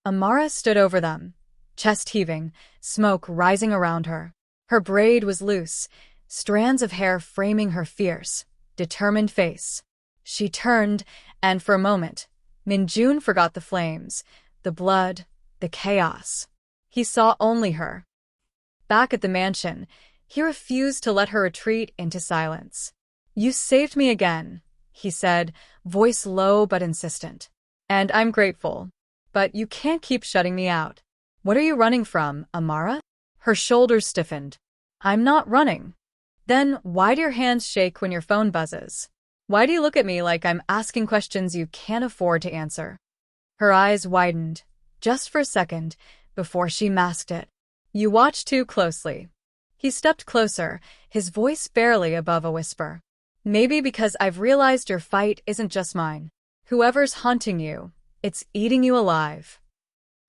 Amara stood over them, chest heaving, smoke rising around her. Her braid was loose, strands of hair framing her fierce, determined face. She turned, and for a moment, Minjun forgot the flames, the blood, the chaos. He saw only her. Back at the mansion, he refused to let her retreat into silence. "You saved me again," he said, voice low but insistent. "And I'm grateful. But you can't keep shutting me out." "What are you running from, Amara?" Her shoulders stiffened. "I'm not running." "Then why do your hands shake when your phone buzzes? Why do you look at me like I'm asking questions you can't afford to answer?" Her eyes widened, just for a second, before she masked it. "You watch too closely." He stepped closer, his voice barely above a whisper. "Maybe because I've realized your fight isn't just mine. Whoever's haunting you, it's eating you alive."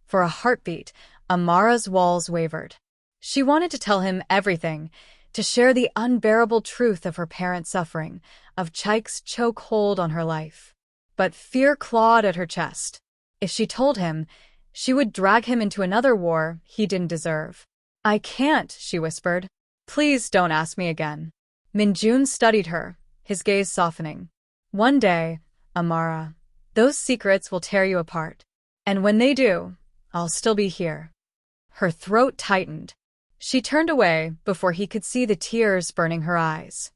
For a heartbeat, Amara's walls wavered. She wanted to tell him everything, to share the unbearable truth of her parents' suffering, of Chaik's chokehold on her life. But fear clawed at her chest. If she told him, she would drag him into another war he didn't deserve. "I can't," she whispered. "Please don't ask me again." Minjun studied her, his gaze softening. "One day, Amara, those secrets will tear you apart. And when they do, I'll still be here." Her throat tightened. She turned away before he could see the tears burning her eyes.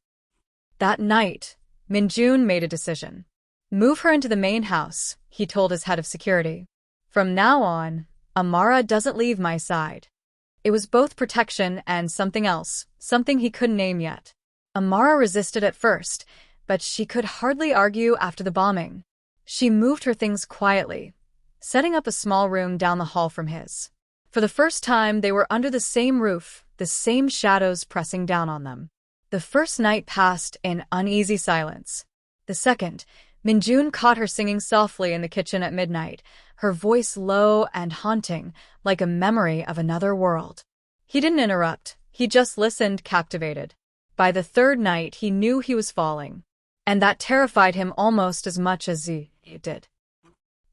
That night, Minjun made a decision. "Move her into the main house," he told his head of security. "From now on, Amara doesn't leave my side." It was both protection and something else, something he couldn't name yet. Amara resisted at first, but she could hardly argue after the bombing. She moved her things quietly, setting up a small room down the hall from his. For the first time, they were under the same roof, the same shadows pressing down on them. The first night passed in uneasy silence. The second, Minjun caught her singing softly in the kitchen at midnight, her voice low and haunting, like a memory of another world. He didn't interrupt, he just listened, captivated. By the third night, he knew he was falling, and that terrified him almost as much as it did.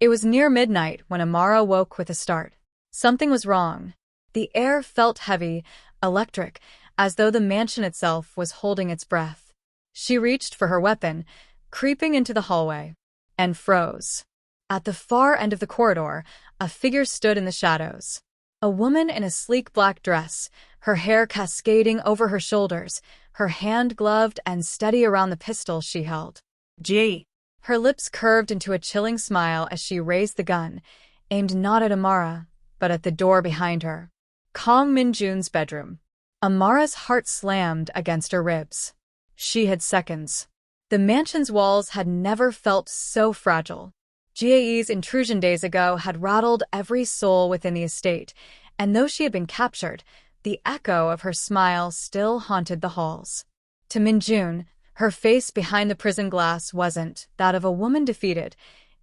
It was near midnight when Amara woke with a start. Something was wrong. The air felt heavy, electric, as though the mansion itself was holding its breath. She reached for her weapon, creeping into the hallway, and froze. At the far end of the corridor, a figure stood in the shadows. A woman in a sleek black dress, her hair cascading over her shoulders, her hand gloved and steady around the pistol she held. "Gee." Her lips curved into a chilling smile as she raised the gun, aimed not at Amara, but at the door behind her. Kong Minjun's bedroom. Amara's heart slammed against her ribs. She had seconds. The mansion's walls had never felt so fragile. Jie's intrusion days ago had rattled every soul within the estate, and though she had been captured, the echo of her smile still haunted the halls. To Minjun, her face behind the prison glass wasn't that of a woman defeated,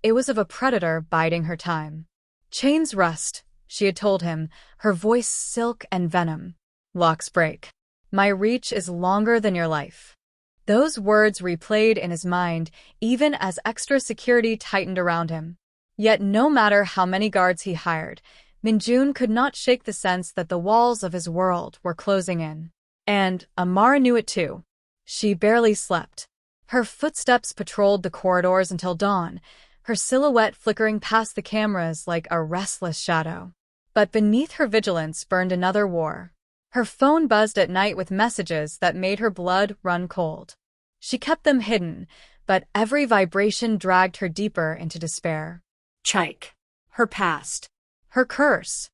it was of a predator biding her time. "Chains rust," she had told him, her voice silk and venom. "Locks break. My reach is longer than your life." Those words replayed in his mind, even as extra security tightened around him. Yet no matter how many guards he hired, Minjun could not shake the sense that the walls of his world were closing in. And Amara knew it too. She barely slept. Her footsteps patrolled the corridors until dawn, her silhouette flickering past the cameras like a restless shadow. But beneath her vigilance burned another war. Her phone buzzed at night with messages that made her blood run cold. She kept them hidden, but every vibration dragged her deeper into despair. Chaik. Her past. Her curse.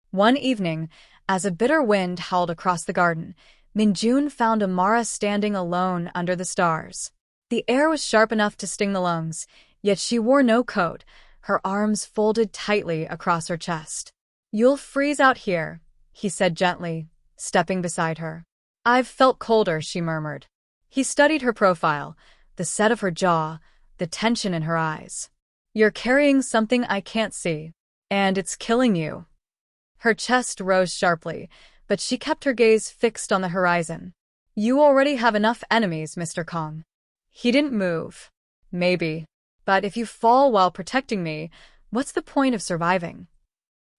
One evening, as a bitter wind howled across the garden, Minjun found Amara standing alone under the stars. The air was sharp enough to sting the lungs, yet she wore no coat, her arms folded tightly across her chest. "You'll freeze out here," he said gently, stepping beside her. "I've felt colder," she murmured. He studied her profile, the set of her jaw, the tension in her eyes. "You're carrying something I can't see, and it's killing you." Her chest rose sharply, but she kept her gaze fixed on the horizon. "You already have enough enemies, Mr. Kong." He didn't move. "Maybe. But if you fall while protecting me, what's the point of surviving?"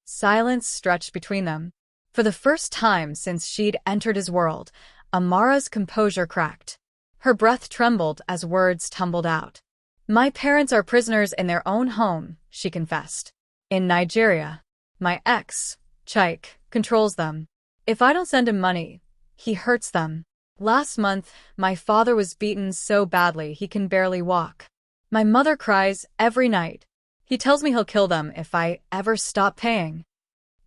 Silence stretched between them. For the first time since she'd entered his world, Amara's composure cracked. Her breath trembled as words tumbled out. "My parents are prisoners in their own home," she confessed. "In Nigeria. My ex, Chike, controls them. If I don't send him money, he hurts them. Last month, my father was beaten so badly he can barely walk. My mother cries every night. He tells me he'll kill them if I ever stop paying."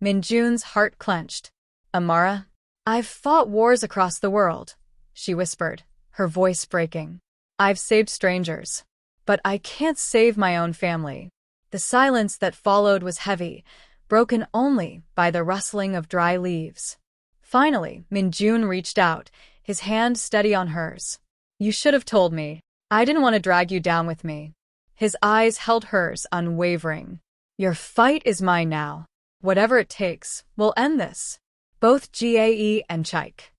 Minjun's heart clenched. "Amara, I've fought wars across the world," she whispered, her voice breaking. "I've saved strangers. But I can't save my own family." The silence that followed was heavy, broken only by the rustling of dry leaves. Finally, Minjun reached out, his hand steady on hers. "You should have told me. I didn't want to drag you down with me." His eyes held hers, unwavering. "Your fight is mine now. Whatever it takes, we'll end this. Both Gae and Chike."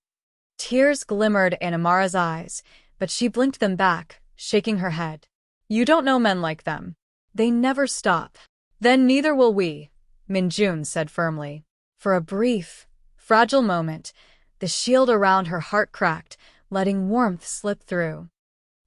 Tears glimmered in Amara's eyes, but she blinked them back, shaking her head. "You don't know men like them. They never stop." "Then neither will we," Minjun said firmly. For a brief, fragile moment, the shield around her heart cracked, letting warmth slip through.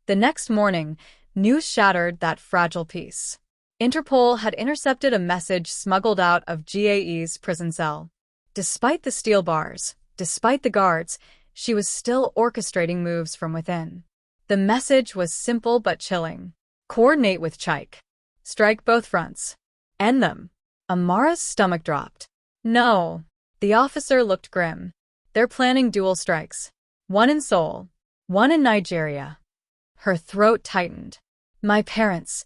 The next morning, news shattered that fragile peace. Interpol had intercepted a message smuggled out of Gae's prison cell. Despite the steel bars, despite the guards, she was still orchestrating moves from within. The message was simple but chilling. "Coordinate with Chike. Strike both fronts. End them." Amara's stomach dropped. "No." The officer looked grim. "They're planning dual strikes. One in Seoul, one in Nigeria." Her throat tightened. "My parents."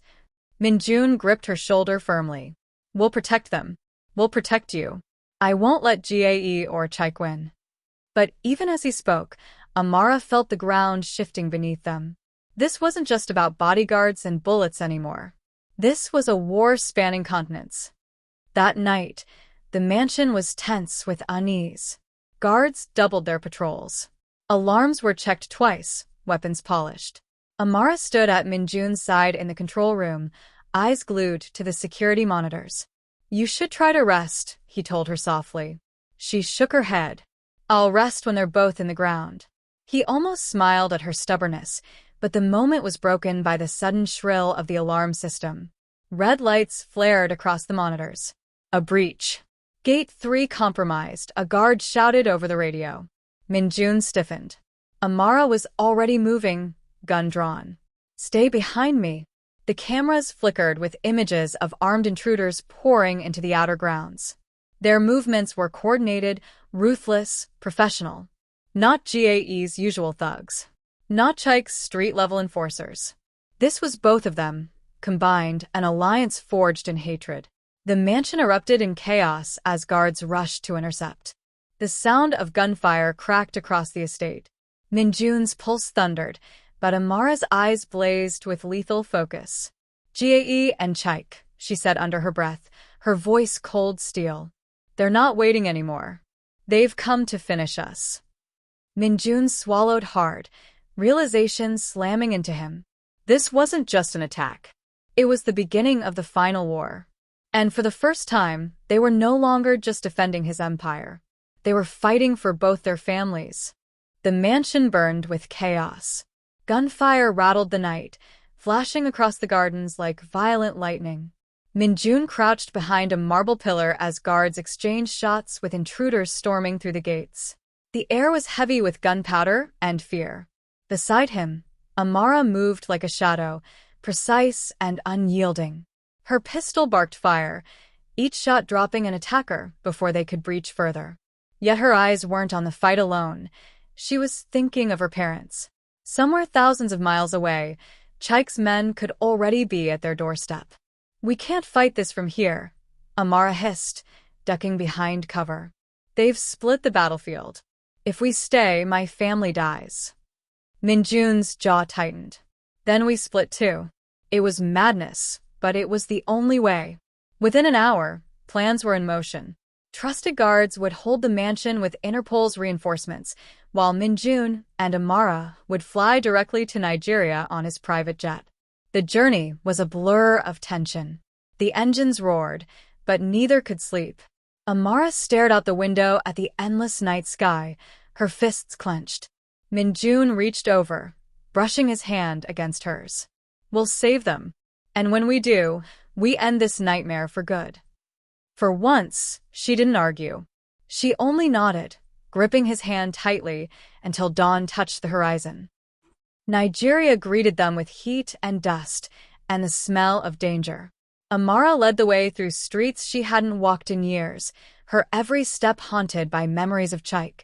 Minjun gripped her shoulder firmly. "We'll protect them. We'll protect you. I won't let Gae or Chike win." But even as he spoke, Amara felt the ground shifting beneath them. This wasn't just about bodyguards and bullets anymore. This was a war spanning continents. That night, the mansion was tense with unease. Guards doubled their patrols. Alarms were checked twice, weapons polished. Amara stood at Minjun's side in the control room, eyes glued to the security monitors. "You should try to rest," he told her softly. She shook her head. "I'll rest when they're both in the ground." He almost smiled at her stubbornness, but the moment was broken by the sudden shrill of the alarm system. Red lights flared across the monitors. "A breach. Gate 3 compromised," a guard shouted over the radio. Minjun stiffened. Amara was already moving, gun drawn. "Stay behind me." The cameras flickered with images of armed intruders pouring into the outer grounds. Their movements were coordinated, ruthless, professional. Not Gae's usual thugs. Not Chike's street-level enforcers. This was both of them, combined, an alliance forged in hatred. The mansion erupted in chaos as guards rushed to intercept. The sound of gunfire cracked across the estate. Minjun's pulse thundered, but Amara's eyes blazed with lethal focus. "Gae and Chike," she said under her breath, her voice cold steel. "They're not waiting anymore. They've come to finish us." Minjun swallowed hard, realization slamming into him. This wasn't just an attack. It was the beginning of the final war. And for the first time, they were no longer just defending his empire. They were fighting for both their families. The mansion burned with chaos. Gunfire rattled the night, flashing across the gardens like violent lightning. Minjun crouched behind a marble pillar as guards exchanged shots with intruders storming through the gates. The air was heavy with gunpowder and fear. Beside him, Amara moved like a shadow, precise and unyielding. Her pistol barked fire, each shot dropping an attacker before they could breach further. Yet her eyes weren't on the fight alone. She was thinking of her parents. Somewhere thousands of miles away, Chike's men could already be at their doorstep. "We can't fight this from here," Amara hissed, ducking behind cover. "They've split the battlefield. If we stay, my family dies." Minjun's jaw tightened. "Then we split too." It was madness, but it was the only way. Within an hour, plans were in motion. Trusted guards would hold the mansion with Interpol's reinforcements, while Minjun and Amara would fly directly to Nigeria on his private jet. The journey was a blur of tension. The engines roared, but neither could sleep. Amara stared out the window at the endless night sky, her fists clenched. Minjun reached over, brushing his hand against hers. We'll save them. And when we do, we end this nightmare for good. For once, she didn't argue. She only nodded, gripping his hand tightly until dawn touched the horizon. Nigeria greeted them with heat and dust and the smell of danger. Amara led the way through streets she hadn't walked in years, her every step haunted by memories of Chaik,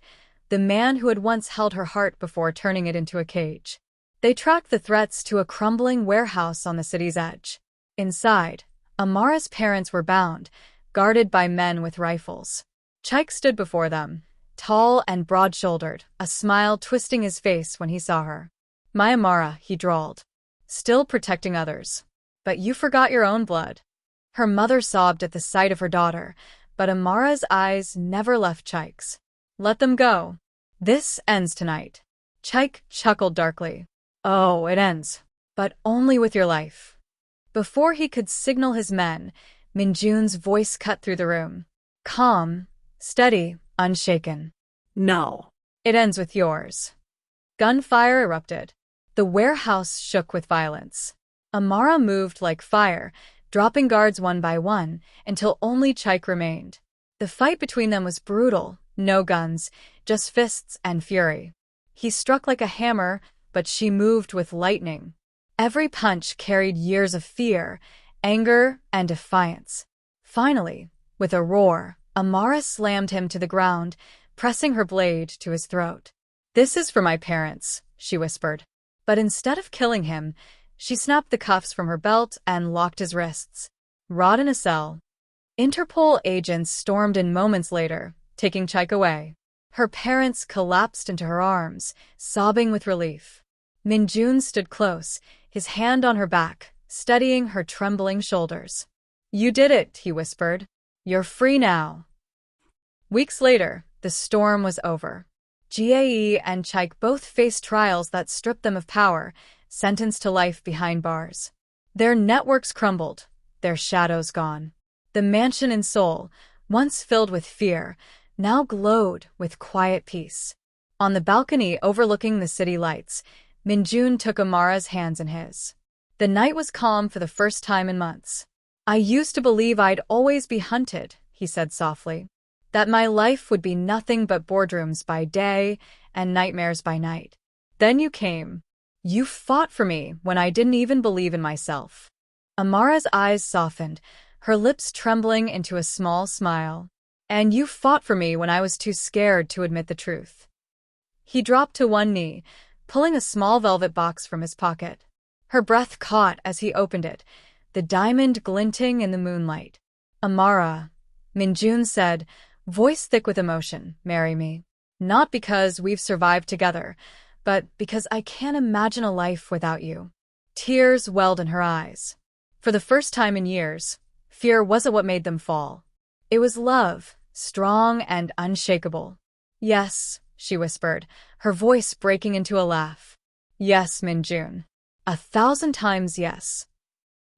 the man who had once held her heart before turning it into a cage. They tracked the threats to a crumbling warehouse on the city's edge. Inside, Amara's parents were bound, guarded by men with rifles. Chaik stood before them, tall and broad-shouldered, a smile twisting his face when he saw her. "My Amara," he drawled, "still protecting others. But you forgot your own blood." Her mother sobbed at the sight of her daughter, but Amara's eyes never left Chaik's. "Let them go. This ends tonight." Chaik chuckled darkly. "Oh, it ends. But only with your life." Before he could signal his men, Minjun's voice cut through the room. Calm, steady, unshaken. "No. It ends with yours." Gunfire erupted. The warehouse shook with violence. Amara moved like fire, dropping guards one by one, until only Chaik remained. The fight between them was brutal, no guns, just fists and fury. He struck like a hammer, but she moved with lightning. Every punch carried years of fear, anger, and defiance. Finally, with a roar, Amara slammed him to the ground, pressing her blade to his throat. "This is for my parents," she whispered. But instead of killing him, she snapped the cuffs from her belt and locked his wrists. Rot in a cell. Interpol agents stormed in moments later, taking Chaik away. Her parents collapsed into her arms, sobbing with relief. Minjun stood close, his hand on her back, steadying her trembling shoulders. "You did it," he whispered. "You're free now." Weeks later, the storm was over. Gae and Chaik both faced trials that stripped them of power, sentenced to life behind bars. Their networks crumbled, their shadows gone. The mansion in Seoul, once filled with fear, now glowed with quiet peace. On the balcony overlooking the city lights, Minjun took Amara's hands in his. The night was calm for the first time in months. "I used to believe I'd always be hunted," he said softly. "That my life would be nothing but boardrooms by day and nightmares by night. Then you came. You fought for me when I didn't even believe in myself." Amara's eyes softened, her lips trembling into a small smile. "And you fought for me when I was too scared to admit the truth." He dropped to one knee, pulling a small velvet box from his pocket. Her breath caught as he opened it, the diamond glinting in the moonlight. "Amara," Minjun said, voice thick with emotion, "marry me. Not because we've survived together, but because I can't imagine a life without you." Tears welled in her eyes. For the first time in years, fear wasn't what made them fall. It was love, strong and unshakable. "Yes," she whispered, her voice breaking into a laugh. "Yes, Minjun. 1,000 times yes."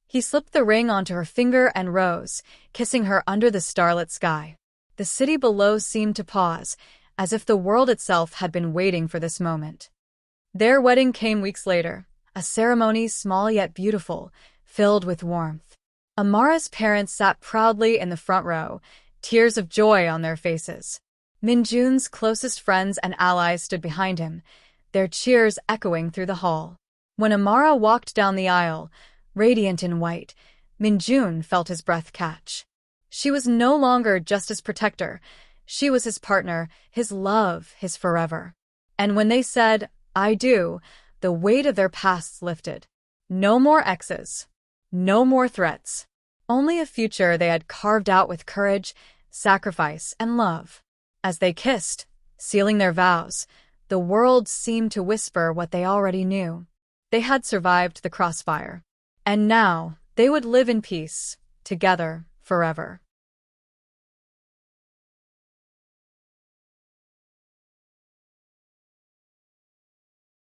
He slipped the ring onto her finger and rose, kissing her under the starlit sky. The city below seemed to pause, as if the world itself had been waiting for this moment. Their wedding came weeks later, a ceremony small yet beautiful, filled with warmth. Amara's parents sat proudly in the front row, tears of joy on their faces. Minjun's closest friends and allies stood behind him, their cheers echoing through the hall. When Amara walked down the aisle, radiant in white, Minjun felt his breath catch. She was no longer just his protector. She was his partner, his love, his forever. And when they said, "I do," the weight of their pasts lifted. No more exes. No more threats. Only a future they had carved out with courage, sacrifice, and love. As they kissed, sealing their vows, the world seemed to whisper what they already knew. They had survived the crossfire. And now, they would live in peace, together, forever.